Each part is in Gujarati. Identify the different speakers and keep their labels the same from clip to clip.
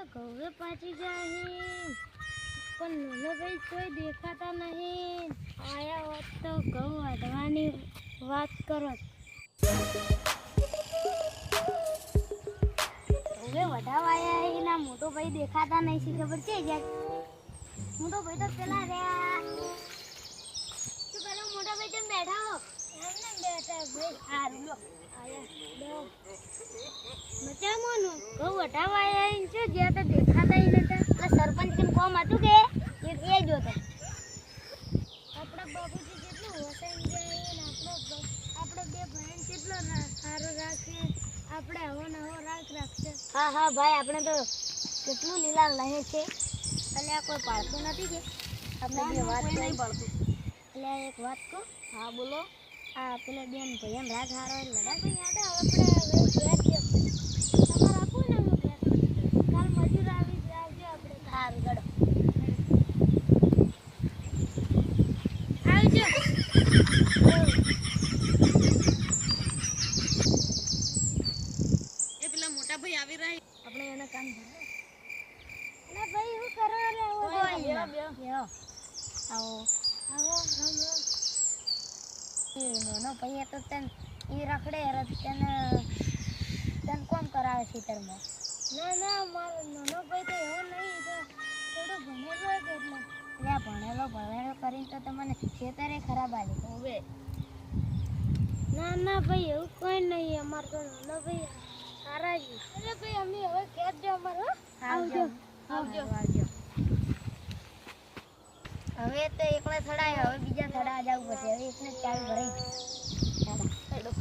Speaker 1: ઘઉં પાછી જાય પણ નાનો ભાઈ કોઈ દેખાતા નહીં. આયા હોત તો ઘઉં વાઢવાની વાત કરો. હવે વઢાવાયા એના મોટો ભાઈ દેખાતા નહીં છે ખબર છે જાય. મોટો ભાઈ તો પેલા રહ્યા તું પેલો મોટો ભાઈ તમે બેઠા હો એમને બેઠા ભાઈ હારું લો આયા મચામોનું ઘઉં વઢાવાયા છે જ્યાં તો દેખાતા નતા. એટલે સરપંચ કેમ કોમ હતું કે એ જોતો આપણા બાબુજી કેટલું વસાઈ જાય ને આપણો બે બહેન કેટલો સારો રાખે. આપણે હવો નવો રાખશે. હા ભાઈ આપણે તો કેટલું લીલા લહે છે. એટલે આ કોઈ પાડતું નથી કે આપણે બે વાત નહીં પાડતું. એટલે એક વાત કહું. હા બોલો. આ પેલા બેન ભાઈ રાગ હારો લડા ભાઈ યાદ આપણે તમારે આપું ને કાલ મજૂર આવી આવજો આપણે. સારું ગડો આવજો.
Speaker 2: એ પેલા મોટા ભાઈ આવી રહ્યા
Speaker 1: આપણે એના કામ ભરે. અરે ભાઈ હું કરો રે આવો આવો આવો રામ એ નાનો ભાઈ તો તન ઈ રખડે તને કોમ કરાવે ખેતરમાં. ના મારો નાનો ભાઈ તો એવો નહીં તો થોડો ભણેલો હોય કે એટલે ભણેલો કરીને તો તમને ખેતરે ખરાબ આવી હવે. ના ભાઈ એવું કોઈ નહીં. અમાર તો નાનો ભાઈ સારા જ. અરે ભાઈ અમે હવે કહેજો અમારો આવજો. હવે તો એકલા થડાયો હવે બીજા થડા જવું પડશે. હવે એકને ચાવી ભરાઈ હેડો.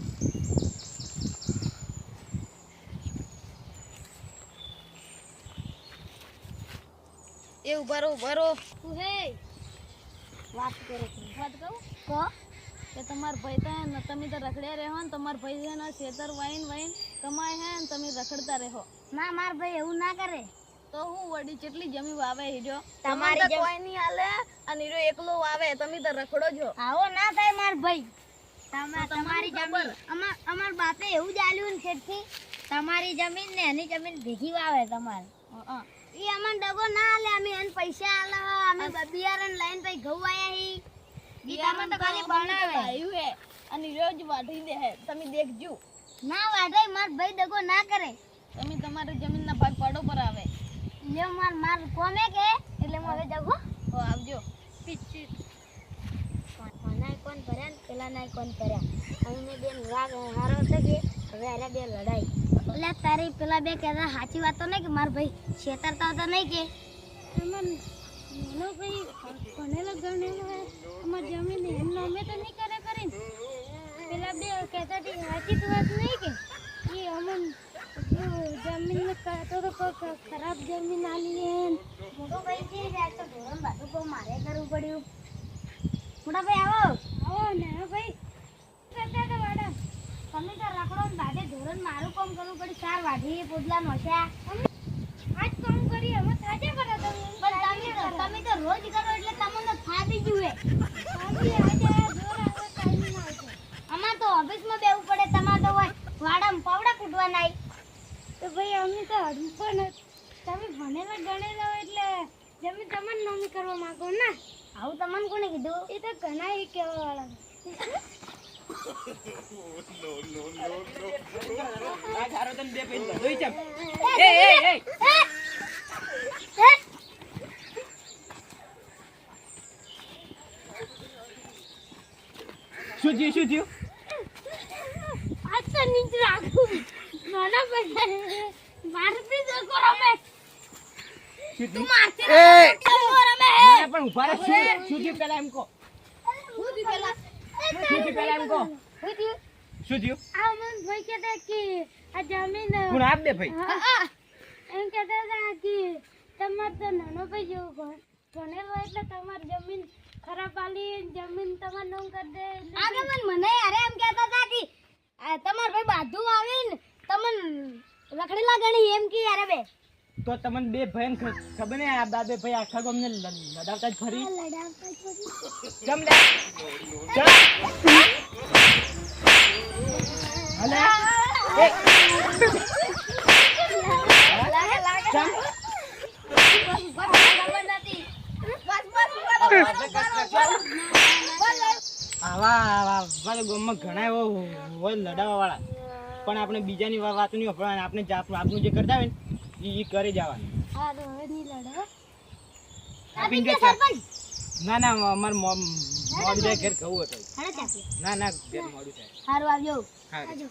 Speaker 2: એ ઉભારો
Speaker 1: તું હે વાત કરો વાત કહું કો
Speaker 2: કે તમાર ભાઈ તો ને તમે તો રખડ્યા રહો ને તમાર ભાઈ છે ને ખેતર વાઈન કમાય હે ને તમે રખડતા રહો.
Speaker 1: ના માર ભાઈ એવું ના કરે.
Speaker 2: તો હું વડી કેટલી જમી વાવે હીજો
Speaker 1: તમારી
Speaker 2: તમારી કોઈ નહીં હાલે અને હીરો એકલો વાવે તમે તો રખડો છો.
Speaker 1: આવો ના થાય માર ભાઈ. તમારી
Speaker 2: ખબર.
Speaker 1: જમીન અમાર બાપે એવું જ આલ્યું ને ખેતથી તમારી જમીન ને એની જમીન ભેગી વાવે તમારે. ઈ અમને દગો ના આલે. અમે એને પૈસા આલે. અમે બિયારણ લઈને પછી ઘઉં આયા હી. ઈ તમને તો ખાલી ભણાવે
Speaker 2: આવ્યું હે અને રોજ વાઢી દે હે તમે દેખજો.
Speaker 1: ના વાઢાય માર ભાઈ દગો ના કરે.
Speaker 2: તમે તમારી જમીનના ભાગ પાડો પર આવે
Speaker 1: લે માર કોમે કે એટલે હું હવે જગો
Speaker 2: તો આવજો.
Speaker 1: કોના કોણ ભર્યા ને પેલા ના કોણ ભર્યા. અમે બેન રાગ હારો થકે હવે આરે બે લડાઈ. એટલે તારી પેલા બે કહેતા સાચી વાત તો નહીં કે માર ભાઈ છેતરતા તો નહીં કે નાનો ભાઈ ભણેલો ગણેલો અમાર જમીન એમનો અમે તો નહીં કરે કરીને પેલા બે કહેતા હતી સાચી તો વાત નહીં કે એ અમન જમીન કહેતો તો ખરાબ જમીન આલી. મોટો ભાઈ છે જાય તો ધોરણ બાજુ કોઈ મારે કરવું પડ્યું. મોટા ભાઈ આવો નાનો ભાઈ કરતા તો વાડા તમે તો રખડો ને બાજે ધોરણ મારું કામ કરવું પડે. 4 વાઢી પોદલા નોશ્યા આજ કામ કરી હવે થાજે કરો તમે તો રોજ કરો એટલે તમને થાકી જુએ. અમાર તો ઓફિસમાં બેવું પડે. તમારે તો વાડામાં પાવડા કૂટવા નાય. તો ભાઈ અમે તો પણ તમે ભણેલા ગણેલા એટલે જમી તમને નોમી કરવા માંગો ના. આવું તમને કોને કીધું? એ તો ઘણા એ કહેવા વાળા.
Speaker 3: શું થયું?
Speaker 1: આજ તો નીચ રાખું નાના ભાઈ મારતી જકો રમે. તું મારતી જકો રમે હે
Speaker 3: પણ ઉભા રહો. શું થયું પેલા એમ કહો. શું થયું?
Speaker 1: આ મન ભાઈ કહેતા કે આ જમીન
Speaker 3: કોણ આપ દે ભાઈ.
Speaker 1: એમ કહેતા હતા કે તમાર તો નાનો ભાઈ જેવો ભણેલો એટલે તમારી જમીન ખરાબ આલી જમીન તમાર નોમ કરી દે. આગળ મને અરે એમ કહેતા હતા કે તમાર ભાઈ બાધુ આવીને તમને રખડેલા ગણી એમ કે અરે બે
Speaker 3: તો તમને બે ભાઈ ખબર ને આ બે ભાઈ આખા ગામને લડાવતા જ ફરી. જમ લે હલે આવા ગામમાં ઘણા એવો હોય લડાવા વાળા, પણ આપણે બીજાની વાત નહીં વાપરવાની, આપણે આપણું જે કરતા હોય ને એ કરી જવાનું.
Speaker 1: હા તો હવે નહીં લડો.
Speaker 3: આપીને કે ના ના અમારે મોડું થાય ઘેર કહું હતું.
Speaker 1: હાલો ચાપી.
Speaker 3: ના ના ઘેર મોડું થાય.
Speaker 1: સારું આવજો.
Speaker 3: હા
Speaker 1: આવજો.